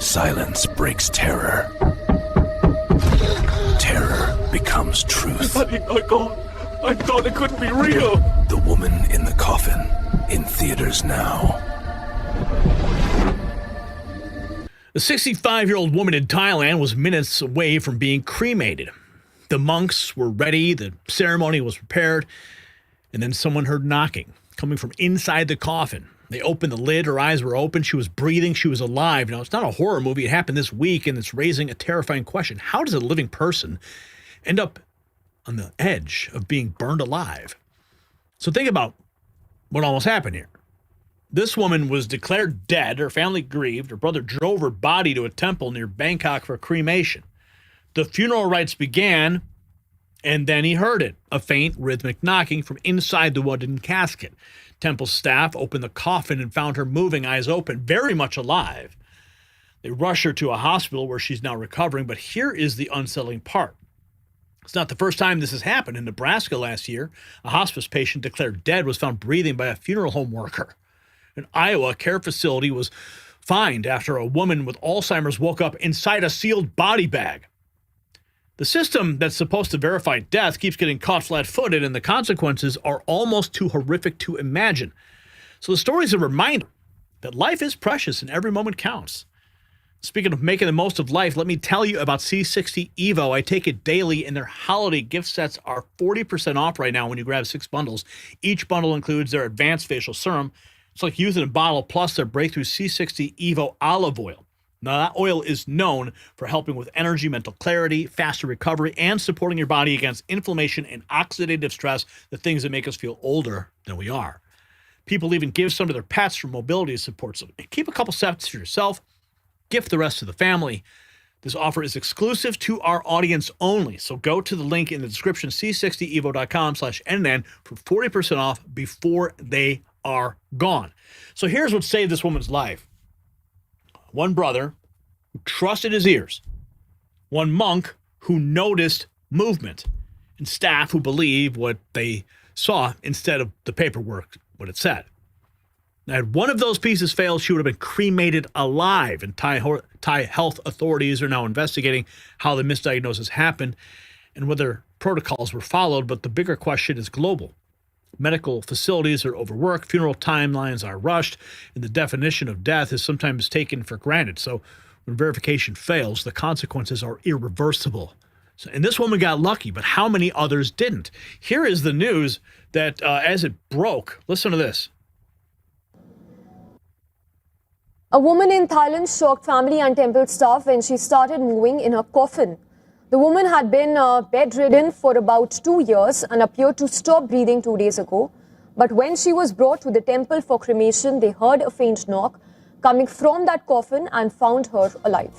Silence breaks terror. Terror becomes truth. Oh God, I thought it couldn't be real. The Woman in the Coffin, in theaters now. The 65-year-old woman in Thailand was minutes away from being cremated. The monks were ready, the ceremony was prepared, and then someone heard knocking coming from inside the coffin. They opened the lid, her eyes were open, she was breathing, she was alive. Now, it's not a horror movie, it happened this week, and it's raising a terrifying question. How does a living person end up on the edge of being burned alive? So think about what almost happened here. This woman was declared dead, her family grieved, her brother drove her body to a temple near Bangkok for cremation. The funeral rites began, and then he heard it, a faint rhythmic knocking from inside the wooden casket. Temple staff opened the coffin and found her moving, eyes open, very much alive. They rush her to a hospital where she's now recovering, but here is the unsettling part. It's not the first time this has happened. In Nebraska last year, a hospice patient declared dead was found breathing by a funeral home worker. In Iowa, a care facility was fined after a woman with Alzheimer's woke up inside a sealed body bag. The system that's supposed to verify death keeps getting caught flat-footed, and the consequences are almost too horrific to imagine. So the story is a reminder that life is precious and every moment counts. Speaking of making the most of life, let me tell you about C60 Evo. I take it daily, and their holiday gift sets are 40% off right now when you grab 6 bundles. Each bundle includes their advanced facial serum. It's like using a bottle, plus their breakthrough C60 Evo olive oil. Now, that oil is known for helping with energy, mental clarity, faster recovery, and supporting your body against inflammation and oxidative stress, the things that make us feel older than we are. People even give some to their pets for mobility support. So keep a couple sets for yourself, gift the rest to the family. This offer is exclusive to our audience only. So go to the link in the description, c60evo.com/NN for 40% off before they are gone. So here's what saved this woman's life. One brother who trusted his ears, one monk who noticed movement, and staff who believed what they saw instead of the paperwork, what it said. Now, had one of those pieces failed, she would have been cremated alive, and Thai health authorities are now investigating how the misdiagnosis happened and whether protocols were followed, but the bigger question is global. Medical facilities are overworked, funeral timelines are rushed, and the definition of death is sometimes taken for granted. So when verification fails, the consequences are irreversible. And this woman got lucky, but how many others didn't? Here is the news that as it broke, listen to this. A woman in Thailand shocked family and temple staff when she started moving in her coffin. The woman had been bedridden for about 2 years and appeared to stop breathing 2 days ago. But when she was brought to the temple for cremation, they heard a faint knock coming from that coffin and found her alive.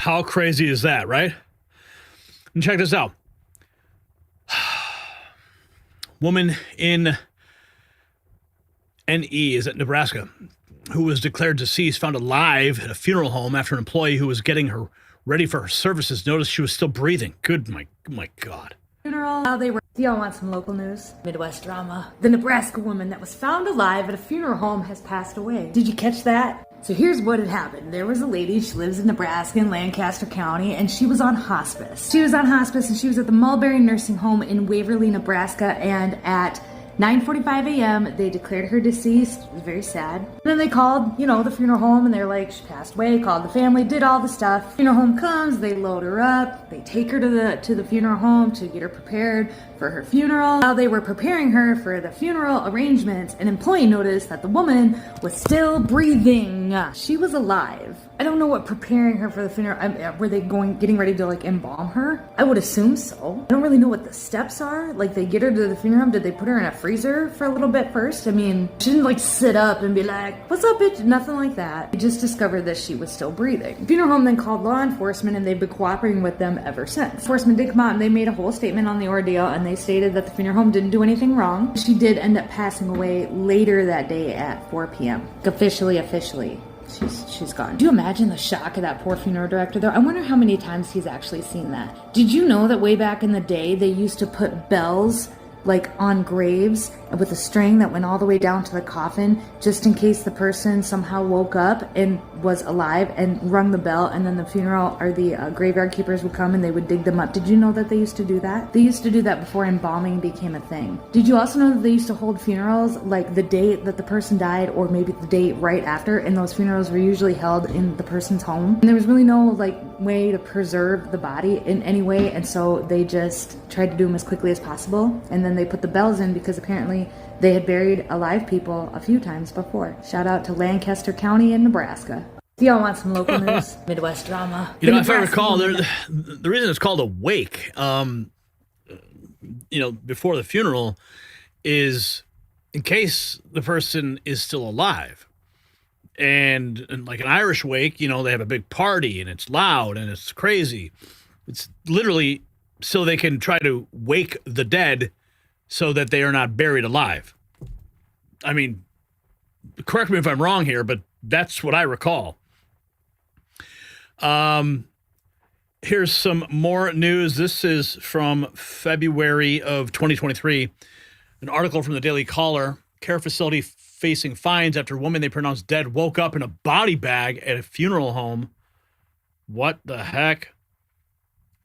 How crazy is that, right? And check this out. Woman in NE, is it Nebraska, who was declared deceased, found alive at a funeral home after an employee who was getting her ready for her services noticed she was still breathing. My God. Funeral, how they were. Do y'all want some local news? Midwest drama. The Nebraska woman that was found alive at a funeral home has passed away. Did you catch that? So here's what had happened. There was a lady, she lives in Nebraska in Lancaster County, and she was on hospice. She was at the Mulberry Nursing Home in Waverly, Nebraska, and at 9:45 a.m. they declared her deceased. It was very sad. Then they called, the funeral home, and they're like, she passed away, called the family, did all the stuff. Funeral home comes, they load her up, they take her to the funeral home to get her prepared for her funeral. While they were preparing her for the funeral arrangements, an employee noticed that the woman was still breathing. Yeah, she was alive. I don't know what preparing her for the funeral, were they getting ready to like embalm her? I would assume so. I don't really know what the steps are. Like they get her to the funeral home, did they put her in a freezer for a little bit first? I mean, she didn't like sit up and be like, what's up bitch? Nothing like that. They just discovered that she was still breathing. The funeral home then called law enforcement and they've been cooperating with them ever since. Enforcement did come out and they made a whole statement on the ordeal and they stated that the funeral home didn't do anything wrong. She did end up passing away later that day at 4 p.m. Officially, she's gone. Do you imagine the shock of that poor funeral director though? I wonder how many times he's actually seen that. Did you know that way back in the day they used to put bells like on graves with a string that went all the way down to the coffin just in case the person somehow woke up and was alive and rung the bell, and then the funeral or the graveyard keepers would come and they would dig them up? Did you know that they used to do that? They used to do that before embalming became a thing. Did you also know that they used to hold funerals like the day that the person died or maybe the day right after, and those funerals were usually held in the person's home? And there was really no like way to preserve the body in any way, and so they just tried to do them as quickly as possible, and then they put the bells in because apparently they had buried alive people a few times before. Shout out to Lancaster County in Nebraska. Do y'all want some local news? Midwest drama. You know, if I recall, the reason it's called a wake, before the funeral is in case the person is still alive. And like an Irish wake, they have a big party and it's loud and it's crazy. It's literally so they can try to wake the dead so that they are not buried alive. I mean, correct me if I'm wrong here, but that's what I recall. Here's some more news. This is from February of 2023. An article from the Daily Caller. Care facility facing fines after a woman they pronounced dead woke up in a body bag at a funeral home. What the heck?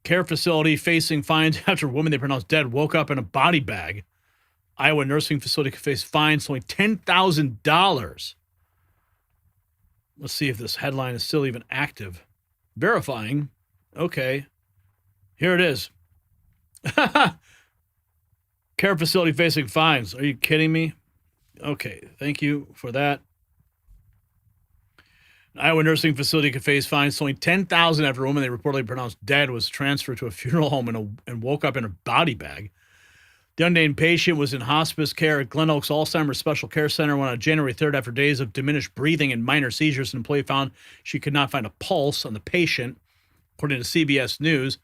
Care facility facing fines after a woman they pronounced dead woke up in a body bag. Iowa nursing facility could face fines only $10,000. Let's see if this headline is still even active. Verifying. Okay. Here it is. Care facility facing fines. Are you kidding me? Okay. Thank you for that. An Iowa nursing facility could face fines only $10,000 after a woman they reportedly pronounced dead was transferred to a funeral home and woke up in a body bag. The unnamed patient was in hospice care at Glen Oaks Alzheimer's Special Care Center when on January 3rd, after days of diminished breathing and minor seizures, an employee found she could not find a pulse on the patient. According to CBS News,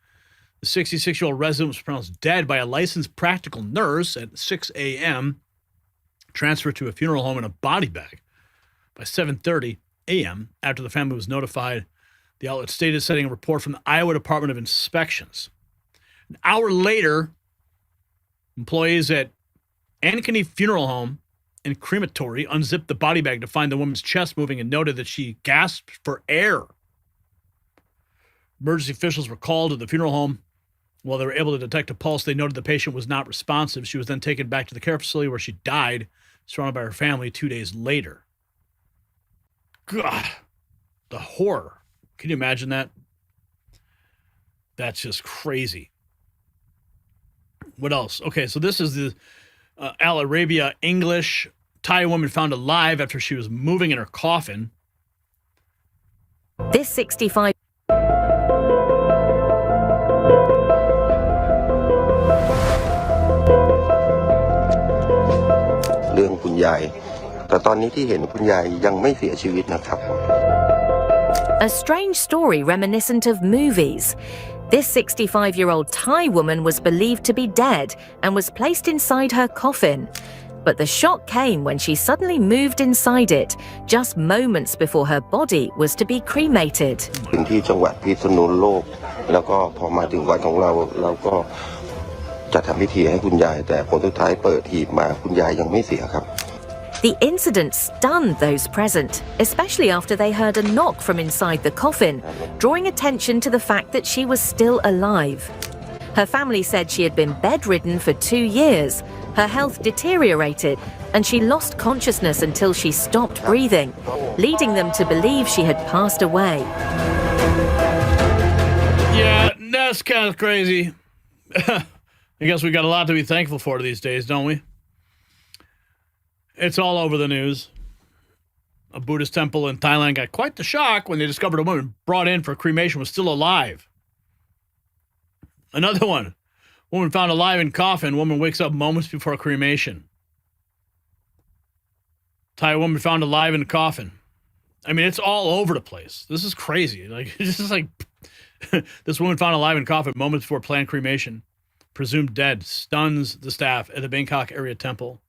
the 66-year-old resident was pronounced dead by a licensed practical nurse at 6 a.m., transferred to a funeral home in a body bag. By 7:30 a.m., after the family was notified, the outlet stated, citing a report from the Iowa Department of Inspections. An hour later, employees at Ankeny Funeral Home and Crematory unzipped the body bag to find the woman's chest moving and noted that she gasped for air. Emergency officials were called to the funeral home. While they were able to detect a pulse, they noted the patient was not responsive. She was then taken back to the care facility where she died, surrounded by her family 2 days later. God, the horror. Can you imagine that? That's just crazy. What else? Okay, so this is the Al Arabia English. Thai woman found alive after she was moving in her coffin. This 65 เรื่องคุณยายแต่ตอนนี้ที่เห็นคุณยายยังไม่เสียชีวิตนะครับ A strange story reminiscent of movies. This 65-year-old Thai woman was believed to be dead and was placed inside her coffin. But the shock came when she suddenly moved inside it, just moments before her body was to be cremated. ถึงที่จังหวัดพิษณุโลกแล้วก็พอมาถึงวัดของเราก็จะทำพิธีให้คุณยายแต่ผลสุดท้ายเปิดหีบมาคุณยายยังไม่เสียครับ The incident stunned those present, especially after they heard a knock from inside the coffin, drawing attention to the fact that she was still alive. Her family said she had been bedridden for 2 years. Her health deteriorated, and she lost consciousness until she stopped breathing, leading them to believe she had passed away. Yeah, that's kind of crazy. I guess we got a lot to be thankful for these days, don't we? It's all over the news. A Buddhist temple in Thailand got quite the shock when they discovered a woman brought in for cremation was still alive. Another one. Woman found alive in coffin. Woman wakes up moments before cremation. Thai woman found alive in a coffin. I mean, it's all over the place. This is crazy. Like, this is like this woman found alive in coffin moments before planned cremation. Presumed dead. Stuns the staff at the Bangkok area temple.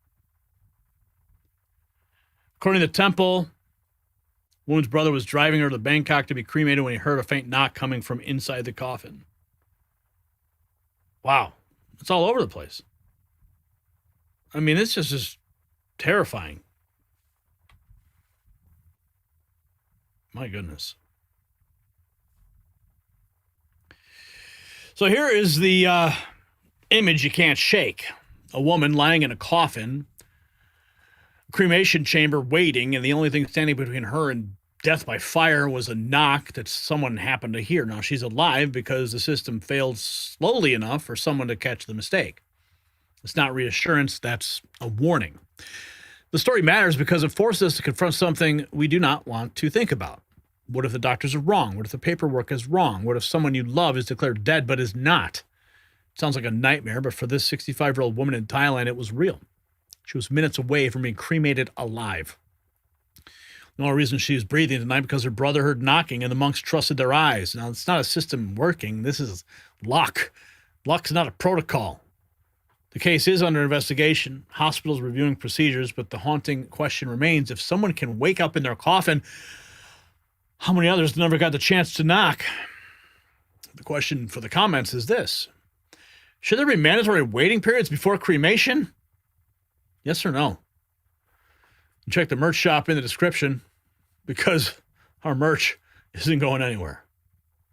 According to the temple, woman's brother was driving her to Bangkok to be cremated when he heard a faint knock coming from inside the coffin. Wow. It's all over the place. I mean, it's just terrifying. My goodness. So here is the image you can't shake. A woman lying in a coffin, cremation chamber waiting, and the only thing standing between her and death by fire was a knock that someone happened to hear. Now, she's alive because the system failed slowly enough for someone to catch the mistake. It's not reassurance, that's a warning. The story matters because it forces us to confront something we do not want to think about. What if the doctors are wrong? What if the paperwork is wrong? What if someone you love is declared dead but is not? It sounds like a nightmare, but for this 65-year-old woman in Thailand, it was real. She was minutes away from being cremated alive. The only reason she was breathing tonight because her brother heard knocking and the monks trusted their eyes. Now, it's not a system working. This is luck. Luck's not a protocol. The case is under investigation. Hospitals reviewing procedures, but the haunting question remains, if someone can wake up in their coffin, how many others never got the chance to knock? The question for the comments is this. Should there be mandatory waiting periods before cremation? Yes or no? Check the merch shop in the description because our merch isn't going anywhere.